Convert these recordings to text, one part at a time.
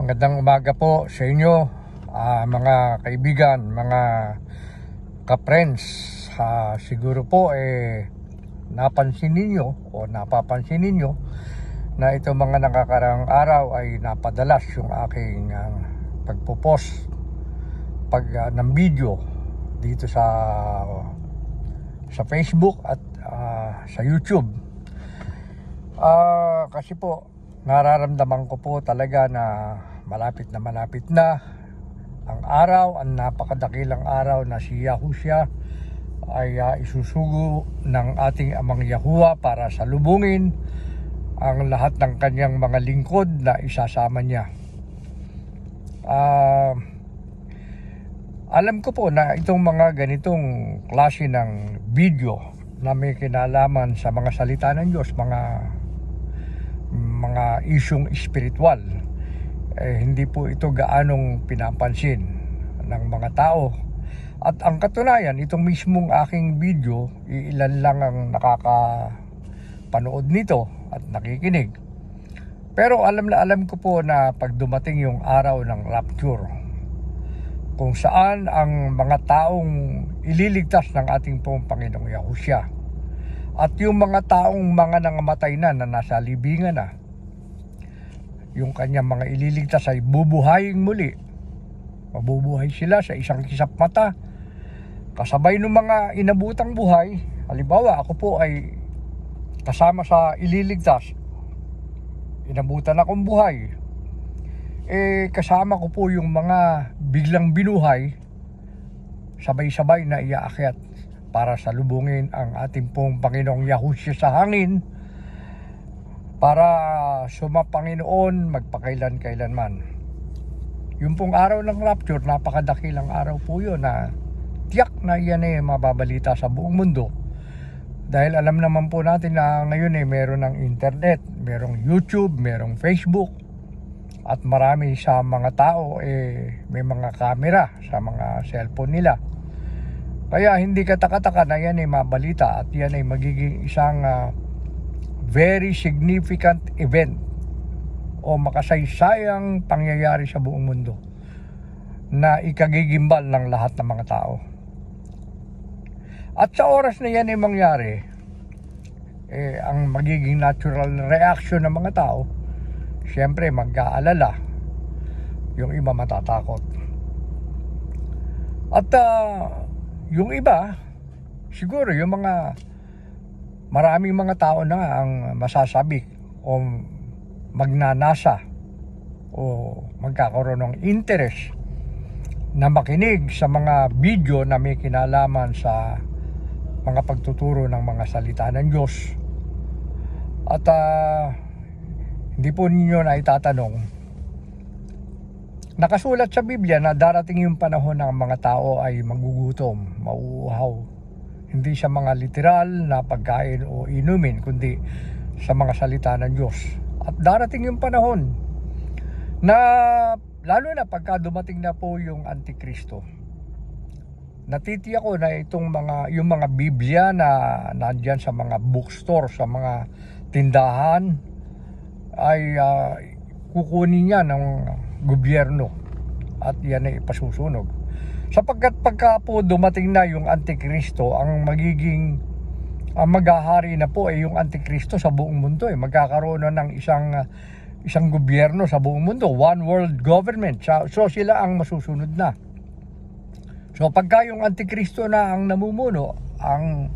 Magandang umaga po sa inyo, mga kaibigan, mga ka-friends. Siguro po napansin ninyo o napapansin ninyo na ito mga nakakaraang araw ay napadalas yung aking pagpo-post ng video dito sa Facebook at sa YouTube. Kasi po nararamdaman ko po talaga na malapit na ang araw, ang napakadakilang araw na si Yahushua ay isusugo ng ating Amang Yahuwah para salubungin ang lahat ng kanyang mga lingkod na isasama niya. Alam ko po na itong mga ganitong klase ng video na may kinalaman sa mga salita ng Diyos, mga isyong espiritual, hindi po ito gaanong pinapansin ng mga tao. At ang katunayan, itong mismong aking video, ilan lang ang nakakapanood nito at nakikinig. Pero alam ko po na pag dumating yung araw ng rapture, kung saan ang mga taong ililigtas ng ating pong Panginoong Yahushua at yung mga taong mga nangamatay na nasa libingan na, yung kanyang mga ililigtas ay bubuhayin muli. Mabubuhay sila sa isang kisap mata, kasabay ng mga inabutang buhay. Halimbawa, ako po ay kasama sa ililigtas, inabutan akong buhay. Kasama ko po yung mga biglang binuhay, sabay-sabay na iaakyat para salubungin ang ating pong Panginoong Yahushua sa hangin, para sumapanginoon magpakailan-kailanman. Yung pong araw ng rapture, napakadakilang araw po yun na tiyak na yan mababalita sa buong mundo. Dahil alam naman po natin na ngayon meron ng internet, merong YouTube, merong Facebook, at marami sa mga tao may mga camera sa mga cellphone nila. Kaya hindi katakataka na yan mabalita at yan ay magiging isang very significant event o makasaysayang pangyayari sa buong mundo na ikagigimbal ng lahat ng mga tao. At sa oras na yan mangyari, ang magiging natural reaction ng mga tao, siyempre mag-aalala, yung iba matatakot. At yung iba, siguro yung maraming mga tao na ang masasabi o magnanasa o magkakaroon ng interest na makinig sa mga video na may kinalaman sa mga pagtuturo ng mga salita ng Diyos. At hindi po ninyo na itatanong, nakasulat sa Biblia na darating yung panahon ng mga tao ay magugutom, mauuhaw. Hindi sa mga literal na pagkain o inumin, kundi sa mga salita ng Diyos. At darating yung panahon na, lalo na pagka dumating na po yung Antikristo, natitiyak ko na yung mga Biblia na nandyan sa mga bookstore, sa mga tindahan, ay kukunin niya ng gobyerno at yan ay ipasusunog. Sapagkat pagka po dumating na yung Antikristo, ang maghahari na po yung Antikristo sa buong mundo. Magkakaroon na ng isang gobyerno sa buong mundo, one world government. So sila ang masusunod na. So pagka yung Antikristo na ang namumuno, ang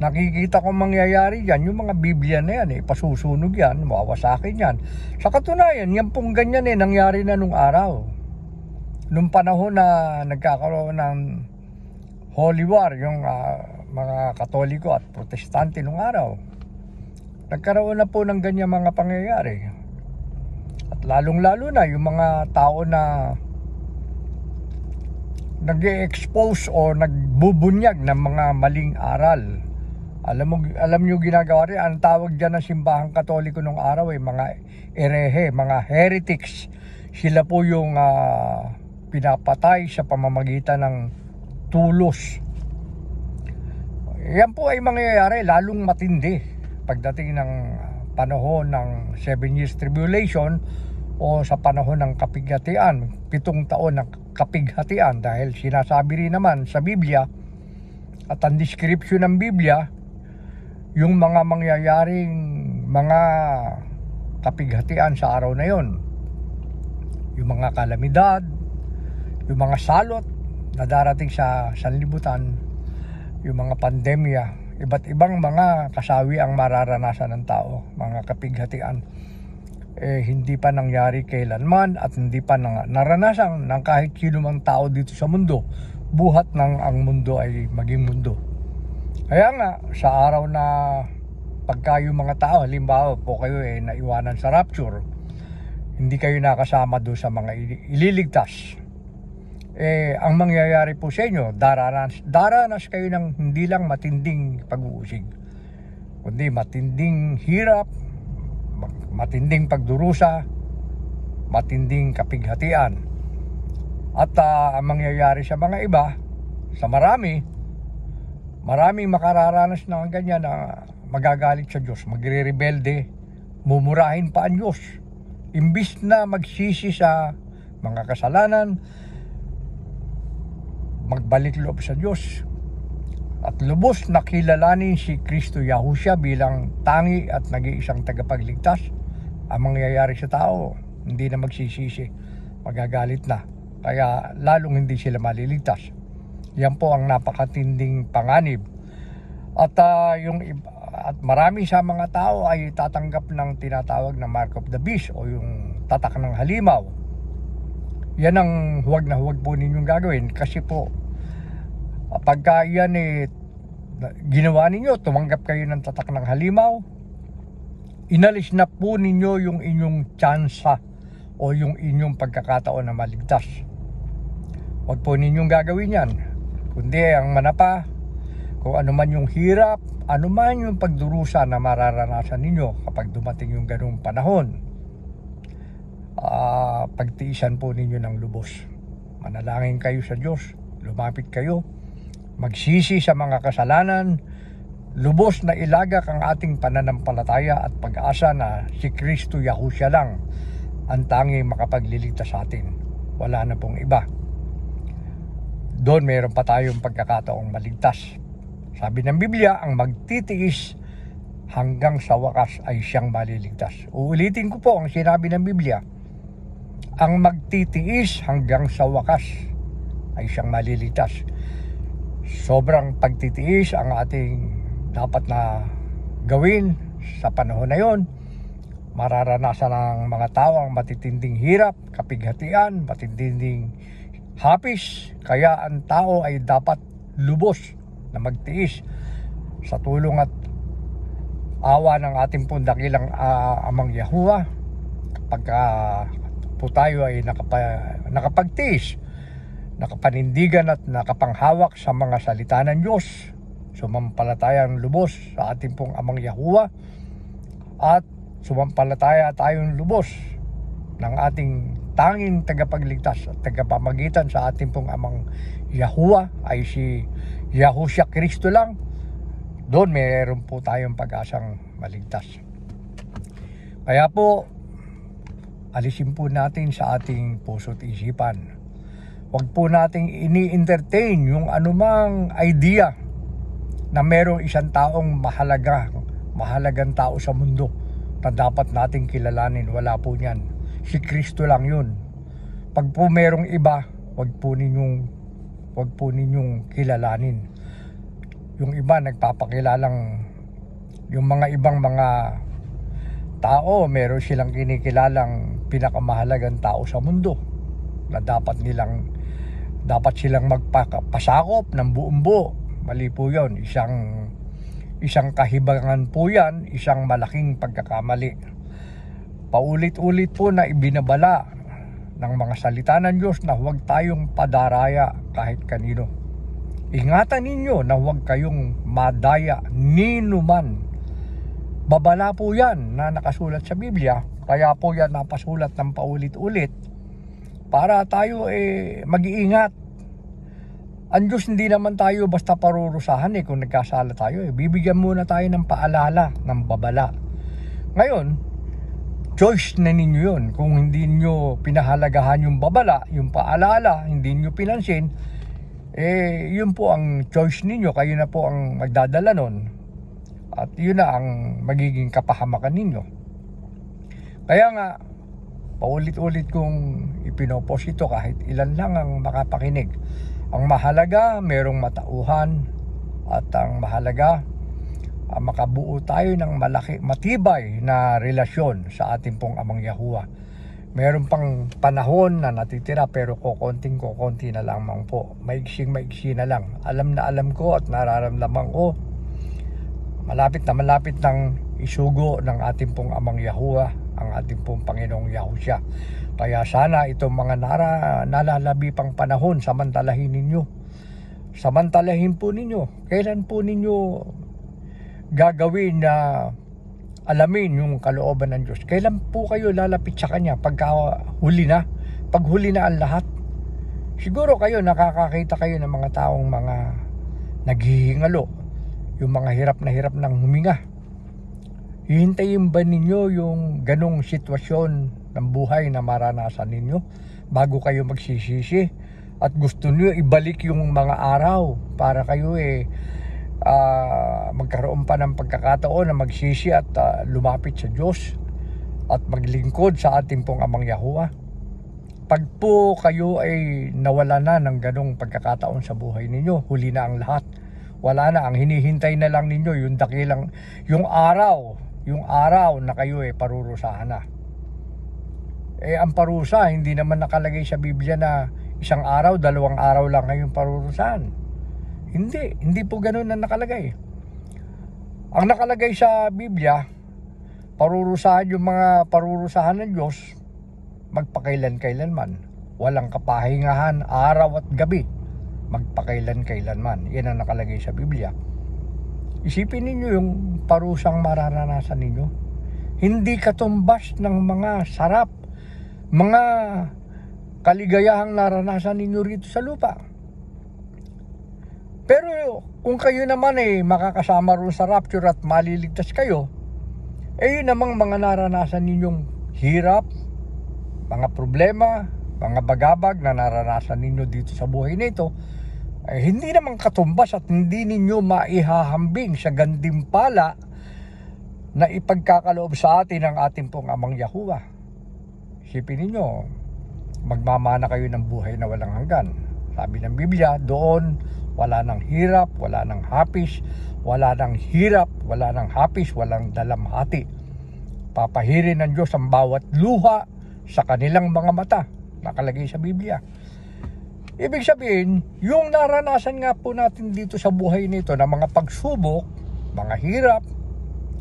nakikita kong mangyayari yan, yung mga Biblia na yan, pasusunog yan, mawawasakin yan. Sa katunayan, yan pong ganyan nangyari na nung araw. Nung panahon na nagkakaroon ng Holy War, yung mga Katoliko at Protestante nung araw, nagkaroon na po ng ganyan mga pangyayari. At lalong-lalo na yung mga tao na nag-expose o nagbubunyag ng mga maling aral. Alam nyo ginagawa rin, ang tawag dyan ng simbahang Katoliko nung araw mga erehe, mga heretics. Sila po yung pinapatay sa pamamagitan ng tulos. Yan po ay mangyayari lalong matindi pagdating ng panahon ng 7 years tribulation o sa panahon ng kapighatian, 7 taon ng kapighatian, dahil sinasabi rin naman sa Biblia at ang description ng Biblia, yung mga mangyayaring mga kapighatian sa araw na yon, yung mga kalamidad, yung mga salot na darating sa sanlibutan, yung mga pandemya, iba't ibang mga kasawi ang mararanasan ng tao, mga kapighatian, hindi pa nangyari kailanman at hindi pa naranasan ng kahit sino mang tao dito sa mundo, buhat ng ang mundo ay maging mundo. Kaya nga, sa araw na pagka yung mga tao, halimbawa po kayo naiwanan sa rapture, hindi kayo nakasama doon sa mga ililigtas, ang mangyayari po sa inyo, daranas kayo ng hindi lang matinding pag-uusig, kundi matinding hirap, matinding pagdurusa, matinding kapighatian. At ang mangyayari sa mga iba, sa maraming makararanas ng ganyan na magagalit sa Diyos, magre-rebelde, mumurahin pa ang Diyos. Imbis na magsisi sa mga kasalanan, magbalik loob sa Diyos, at lubos na kilalanin si Kristo Yahushua bilang tangi at nag-iisang tagapagligtas, ang mangyayari sa tao, hindi na magsisisi, magagalit na. Kaya lalong hindi sila maliligtas. Yan po ang napakatinding panganib. At marami sa mga tao ay tatanggap ng tinatawag na mark of the beast o yung tatak ng halimaw. Yan ang huwag na huwag po ninyong gagawin, kasi po pagka yan ginawa ninyo, tumanggap kayo ng tatak ng halimaw, inalis na po ninyo yung inyong tsansa o yung inyong pagkakataon na maligtas. Huwag po ninyong gagawin yan, kundi ang manapa, kung ano man yung hirap, ano man yung pagdurusa na mararanasan ninyo kapag dumating yung ganung panahon, pagtiisan po ninyo ng lubos. Manalangin kayo sa Diyos, lumapit kayo, magsisi sa mga kasalanan, lubos na ilagak ang ating pananampalataya at pag-asa na si Kristo Yahushua lang ang tanging makapagliligtas sa atin. Wala na pong iba. Doon mayroon pa tayong pagkakataong maligtas. Sabi ng Biblia, ang magtitiis hanggang sa wakas ay siyang maliligtas. Uulitin ko po ang sinabi ng Biblia. Ang magtitiis hanggang sa wakas ay siyang maliligtas. Sobrang pagtitiis ang ating dapat na gawin sa panahon na yon. Mararanasan ng mga tao ang matitinding hirap, kapighatian, matitinding hapis. Kaya ang tao ay dapat lubos na magtiis sa tulong at awa ng ating pong dakilang Amang Yahuwah. Pagka po tayo ay nakapagtiis, nakapanindigan at nakapanghawak sa mga salita ng Diyos, sumampalatayang lubos sa ating pong Amang Yahuwah, at sumampalataya tayong lubos ng ating tanging tagapagligtas at tagapamagitan sa ating pong Amang Yahuwah ay si Yahushua Kristo lang. Doon mayroon po tayong pag-asang maligtas. Kaya po, alisin po natin sa ating puso't isipan. Huwag po nating ini-entertain yung anumang idea na merong isang taong mahalagang tao sa mundo na dapat nating kilalanin. Wala po niyan. Si Kristo lang yun. Pag po merong iba, huwag po ninyong kilalanin. Yung iba nagpapakilalang, yung mga ibang mga tao, meron silang kinikilalang pinakamahalagang tao sa mundo na dapat silang magpasakop ng buong buo. Mali po yun. Isang kahibangan po yan, isang malaking pagkakamali. Paulit-ulit po na ibinabala ng mga salita ng Diyos na huwag tayong padaraya kahit kanino. Ingatan ninyo na huwag kayong madaya ninuman. Babala po yan na nakasulat sa Biblia, kaya po yan napasulat ng paulit-ulit para tayo mag-iingat. Ang Diyos hindi naman tayo basta parurusahan kung nagkasala tayo. Bibigyan muna tayo ng paalala, ng babala. Ngayon, choice na ninyo yun. Kung hindi nyo pinahalagahan yung babala, yung paalala, hindi nyo pinansin, yun po ang choice ninyo. Kayo na po ang magdadala nun. At yun na ang magiging kapahamakan ninyo. Kaya nga, paulit-ulit kong ipinopos ito kahit ilan lang ang makapakinig. Ang mahalaga, merong matauhan. At ang mahalaga, makabuo tayo ng matibay na relasyon sa ating pong Amang Yahuwah. Meron pang panahon na natitira pero kukonting-kukonti na lamang po. Maiksing-maiksi na lang. Alam na alam ko at nararamdaman ko, malapit nang isugo ng ating pong Amang Yahuwah, ang ating pong Panginoong Yahushua. Kaya sana itong mga nalalabi pang panahon, samantalahin ninyo. Samantalahin po ninyo. Kailan po ninyo gagawin na alamin yung kalooban ng Diyos? Kailan po kayo lalapit sa Kanya? Pag huli na ang lahat. Siguro kayo nakakakita kayo ng mga taong mga naghihingalo, yung mga hirap ng huminga. Hihintayin ba ninyo yung ganong sitwasyon ng buhay na maranasan ninyo bago kayo magsisisi at gusto niyo ibalik yung mga araw para kayo magkaroon pa ng pagkakataon na magsisi at lumapit sa Diyos at maglingkod sa ating pong Amang Yahuwah? Pag po kayo ay nawala na ng ganong pagkakataon sa buhay ninyo, huli na ang lahat. Wala na, ang hinihintay na lang ninyo yung araw na kayo parurusahan na. Ang parusa hindi naman nakalagay sa Biblia na isang araw, 2 araw lang kayong parurusahan. Hindi po ganoon ang nakalagay. Ang nakalagay sa Biblia, parurusahan yung mga parurusahan ng Diyos, magpakailan-kailanman. Walang kapahingahan, araw at gabi, magpakailan-kailanman. Yan ang nakalagay sa Biblia. Isipin ninyo yung parusang mararanasan ninyo. Hindi katumbas ng mga sarap, mga kaligayahang naranasan ninyo rito sa lupa. Pero kung kayo naman makakasama ron sa rapture at maliligtas kayo, yun namang mga naranasan ninyong hirap, mga problema, mga bagabag na naranasan ninyo dito sa buhay nito, hindi naman katumbas at hindi ninyo maihahambing sa gantimpala na ipagkakaloob sa atin ng ating pong Amang Yahuwah. Isipin ninyo, magmamana kayo ng buhay na walang hanggan. Sabi ng Biblia, doon wala nang hirap, wala nang hapis, wala nang hirap, wala nang hapis, walang dalamhati. Papahirin ng Diyos ang bawat luha sa kanilang mga mata. Nakalagay sa Biblia. Ibig sabihin, yung naranasan nga po natin dito sa buhay nito na mga pagsubok, mga hirap,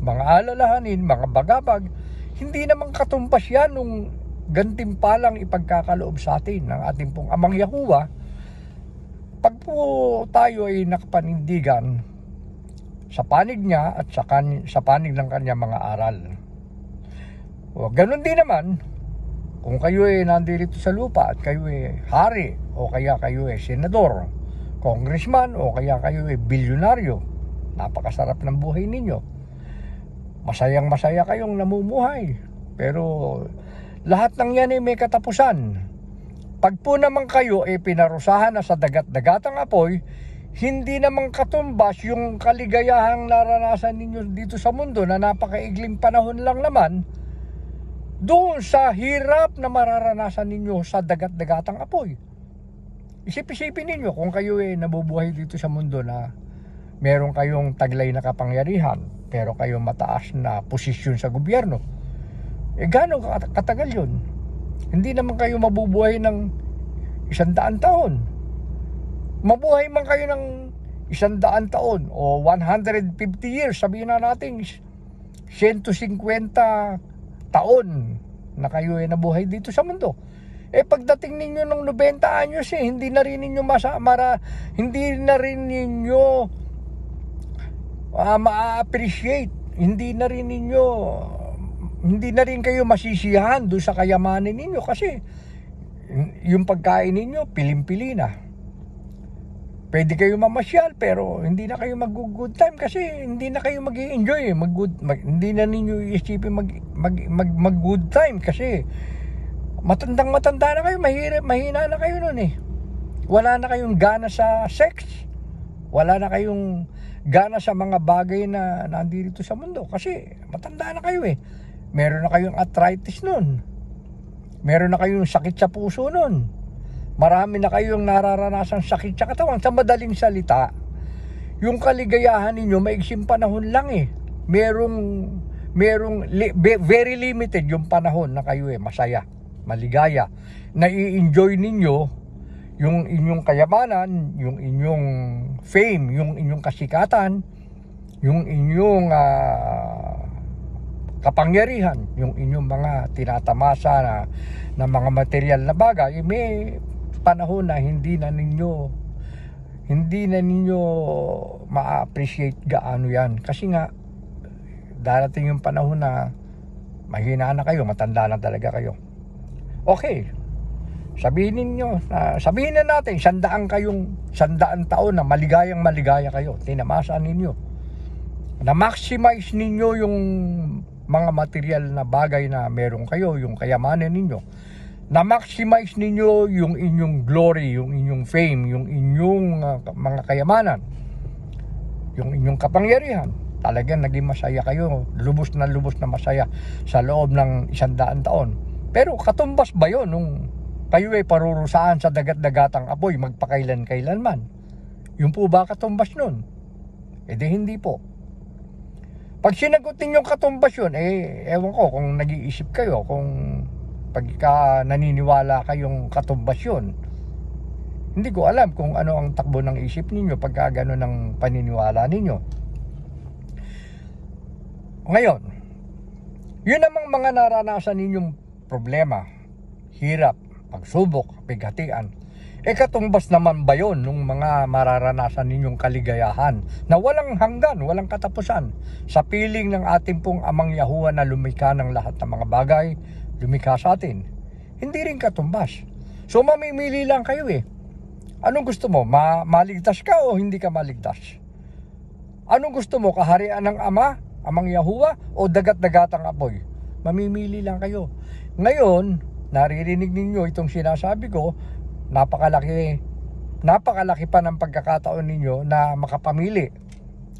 mga alalahanin, mga bagabag, hindi naman katumbas yan nung gantimpalang ipagkakaloob sa atin ng ating pong Amang Yahuwah. Pag po tayo ay nakapanindigan sa panig niya at sa panig ng kanyang mga aral. Ganun din naman, kung kayo nandito sa lupa at kayo hari, o kaya kayo senador, congressman, o kaya kayo bilyonaryo, napakasarap ng buhay ninyo. Masayang masaya kayong namumuhay. Pero lahat ng yan may katapusan. Pag po naman kayo pinarusahan na sa dagat-dagatang apoy, hindi naman katumbas yung kaligayahang naranasan ninyo dito sa mundo na napakaigling panahon lang naman, doon sa hirap na mararanasan ninyo sa dagat-dagatang apoy. Isip-isipin ninyo kung kayo nabubuhay dito sa mundo na meron kayong taglay na kapangyarihan, pero kayong mataas na posisyon sa gobyerno. Gaano katagal yun? Hindi naman kayo mabubuhay ng 100 taon. Mabuhay man kayo ng 100 taon o 150 years, sabihin na natin 150 taon na kayo nabuhay dito sa mundo. Pagdating ninyo ng 90 anyos hindi na rin ninyo ma-appreciate, hindi na rin kayo masisiyahan doon sa kayamanin ninyo kasi yung pagkain ninyo pilim-pili na. Pwede kayo mamasyal pero hindi na kayo mag-good time kasi hindi na kayo mag-i-enjoy. Hindi na ninyo iisipin mag-good time kasi matanda na kayo, mahina na kayo nun eh. Wala na kayong gana sa sex. Wala na kayong gana sa mga bagay na nandito sa mundo kasi matanda na kayo eh. Meron na kayong arthritis nun. Meron na kayong sakit sa puso nun. Marami na kayong nararanasan sakit sa katawan. Sa madaling salita, yung kaligayahan ninyo, maiksing panahon lang eh. Very limited yung panahon na kayo masaya, maligaya. Nai-enjoy ninyo yung inyong kayamanan, yung inyong fame, yung inyong kasikatan, yung inyong kapangyarihan, yung inyong mga tinatamasa na mga material na bagay. May panahon na hindi na ninyo ma-appreciate gaano yan kasi nga darating yung panahon na mahina na kayo, matanda na talaga kayo. Okay, sabihin na natin 100 taon na maligaya kayo, tinamasa ninyo, na maximize ninyo yung mga material na bagay na meron kayo, yung kayamanan ninyo, na-maximize ninyo yung inyong glory, yung inyong fame, yung inyong mga kayamanan, yung inyong kapangyarihan. Talagang naging masaya kayo, lubos na masaya sa loob ng 100 taon. Pero katumbas ba yun nung kayo ay parurusaan sa dagat-dagatang apoy magpakailan-kailanman? Yung po ba katumbas nun? Di hindi po. Pag sinagot ninyong katumbas yun, ewan ko kung nag-iisip kayo, kung pagka naniniwala kayong katumbas yun. Hindi ko alam kung ano ang takbo ng isip ninyo pagka gano'n ang paniniwala ninyo. Ngayon, yun namang mga naranasan ninyong problema, hirap, pagsubok, pighatian, katumbas naman ba yun nung mga mararanasan ninyong kaligayahan na walang hanggan, walang katapusan sa piling ng ating pong Amang Yahuwah na lumikha ng lahat ng mga bagay, lumikha sa atin? Hindi rin katumbas. So mamimili lang kayo eh. Anong gusto mo? Maligtas ka o hindi ka maligtas? Anong gusto mo? Kaharian ng Amang Yahuwah o dagat-dagatang apoy? Mamimili lang kayo. Ngayon, naririnig ninyo itong sinasabi ko, napakalaki pa ng pagkakataon ninyo na makapamili.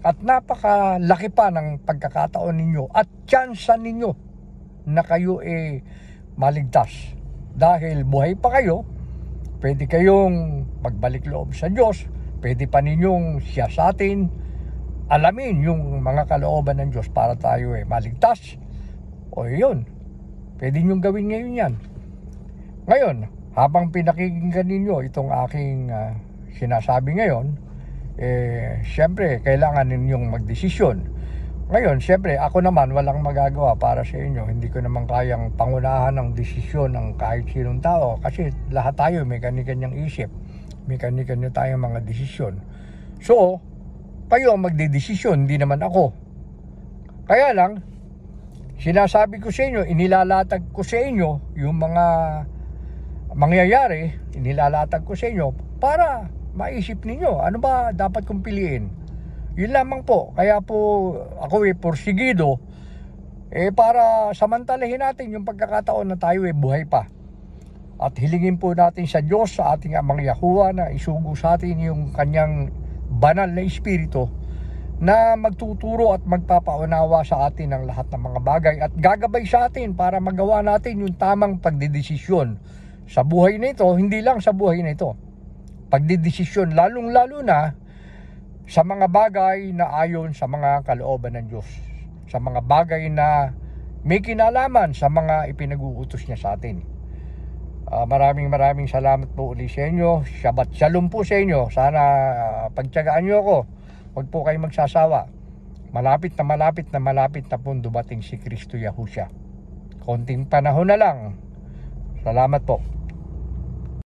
At napakalaki pa ng pagkakataon ninyo at tsansa ninyo na kayo maligtas. Dahil buhay pa kayo, pwede kayong magbalik loob sa Diyos, pwede pa ninyong siyasatin, alamin yung mga kalooban ng Diyos para tayo maligtas. O yun, pwede nyong gawin ngayon yan. Ngayon, habang pinakikinggan ninyo itong aking sinasabi ngayon, syempre kailangan ninyong magdesisyon. Ngayon, syempre, ako naman walang magagawa para sa inyo. Hindi ko naman kayang pangunahan ng desisyon ng kahit sinong tao kasi lahat tayo may kanya-kanyang isip. May kanya-kanya tayong mga desisyon. So, kayo ang magdedesisyon, hindi naman ako. Kaya lang, sinasabi ko sa inyo, inilalatag ko sa inyo yung mga mangyayari, inilalatag ko sa inyo para maisip ninyo, ano ba dapat kong piliin? Yun lamang po. Kaya po ako porsigido para samantalahin natin yung pagkakataon na tayo buhay pa. At hilingin po natin sa Diyos, sa ating Amang Yahuwah, na isugo sa atin yung kanyang banal na espiritu na magtuturo at magpapaunawa sa atin ng lahat ng mga bagay at gagabay sa atin para magawa natin yung tamang pagdedesisyon sa buhay na ito. Hindi lang sa buhay na ito, pagdedesisyon lalong-lalo na sa mga bagay na ayon sa mga kalooban ng Diyos, sa mga bagay na may kinalaman sa mga ipinag-uutos niya sa atin. Maraming salamat po uli sa inyo. Shabbat Shalom po sa inyo. Sana pagtiyagaan niyo ako. Huwag po kayong magsasawa. Malapit na po dumating si Kristo Yahushua. Konting panahon na lang. Salamat po.